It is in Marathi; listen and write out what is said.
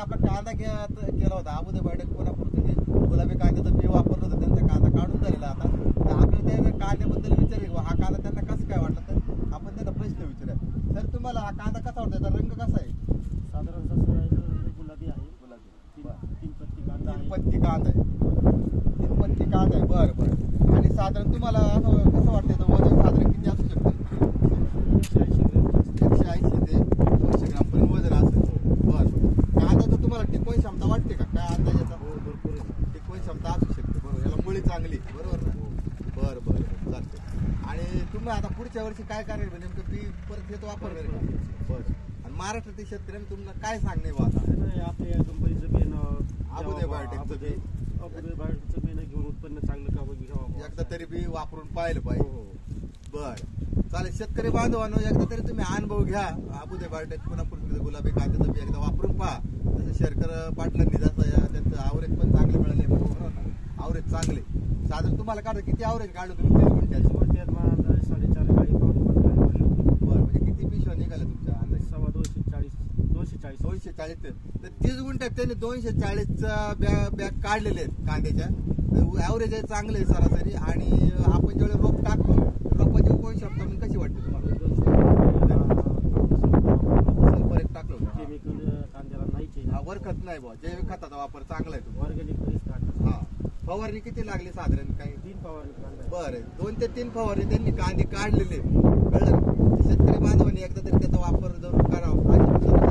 आपला कांदा केला होता अबुदे बायोटेक कोल्हापूर, गुलाबी कांद्याचं बी वापरलं होतं, त्यांचा कांदा काढून झालेला आता. तर आपल्याला त्या कांद्याबद्दल विचारेल हा कांदा त्यांना कसं काय वाटलं, तर आपण त्यांना प्रश्न विचारूया. सर तुम्हाला हा कांदा कसा वाटतो, त्याचा रंग कसा आहे? साधारण गुलाबी आहे. तीन पत्ती कांदा आहे. 3 पत्ती कांदा आहे. 3 पत्ती कांदा आहे. बरं बरं. आणि साधारण तुम्हाला असं कसं वाटतं, याचं वजन साधारण किती असू शकतं? 180 ते 200 ग्राम पर्यंत वजन असेल. बरं. कांद्याचं तुम्हाला टिकवण क्षमता वाटते का? काय अंदाज याचा? भरपूर टिकवण क्षमता असू शकते. बरोबर. याला मुळी चांगली, बरोबर ना? बरं बरं चालते. आणि तुम्ही आता पुढच्या वर्षी काय करायचं, नेमकं पी परत येतो वापरणार आहे? बरं. आणि महाराष्ट्रातील शेतकऱ्यांनी तुम्हाला काय सांगणे बा आता? आपल्या कंपनीचं बेन अबुदे बायोटेकचं बी, अबुदे बायोटेकचं बेन घेऊन उत्पन्न चांगलं का घ्यावं, एकदा तरी बी वापरून पाहिलं पाहिजे. बर चालेल. शेतकरी बांधवांनो, एकदा तरी तुम्ही अनुभव घ्या. अबुदे बायोटेक कोल्हापूर गुलाबी कांद्याचं बी एकदा वापरून पहा. जसं शेरकर पाटलांनी जसं त्यांचं आवरेज पण चांगले मिळाले, आवरेज चांगले. साधारण तुम्हाला काढलं किती आवरेज काढलं तुम्ही? 4.5 गाडी बरं. म्हणजे किती पिशव्या निघाल्या तुमच्या अंदाजे? 240. तर 30 गुंठ्यात त्यांनी 240चा बॅग काढलेले आहेत कांद्याच्या. ॲव्हरेज आहे चांगले आहे सरासरी. आणि आपण जेवढे रोप टाकतो, रोपाची उगवण क्षमता पण कशी वाटते तुम्हाला? सल्फर एक टाकलं होतं. केमिकल कांद्याला नाहीच आहे. वरखत नाही बुवा, जैविक खताचा वापर चांगला आहे तुम्हाला. ऑर्गॅनिक. हा. फवारणी किती लागली साधारण? काही 3 फवारणी. बरं. 2 ते 3 फवारणी त्यांनी कांदे काढलेले. कळलं? शेतकरी बांधवांनी एकदा तरी त्याचा वापर जरूर करावा.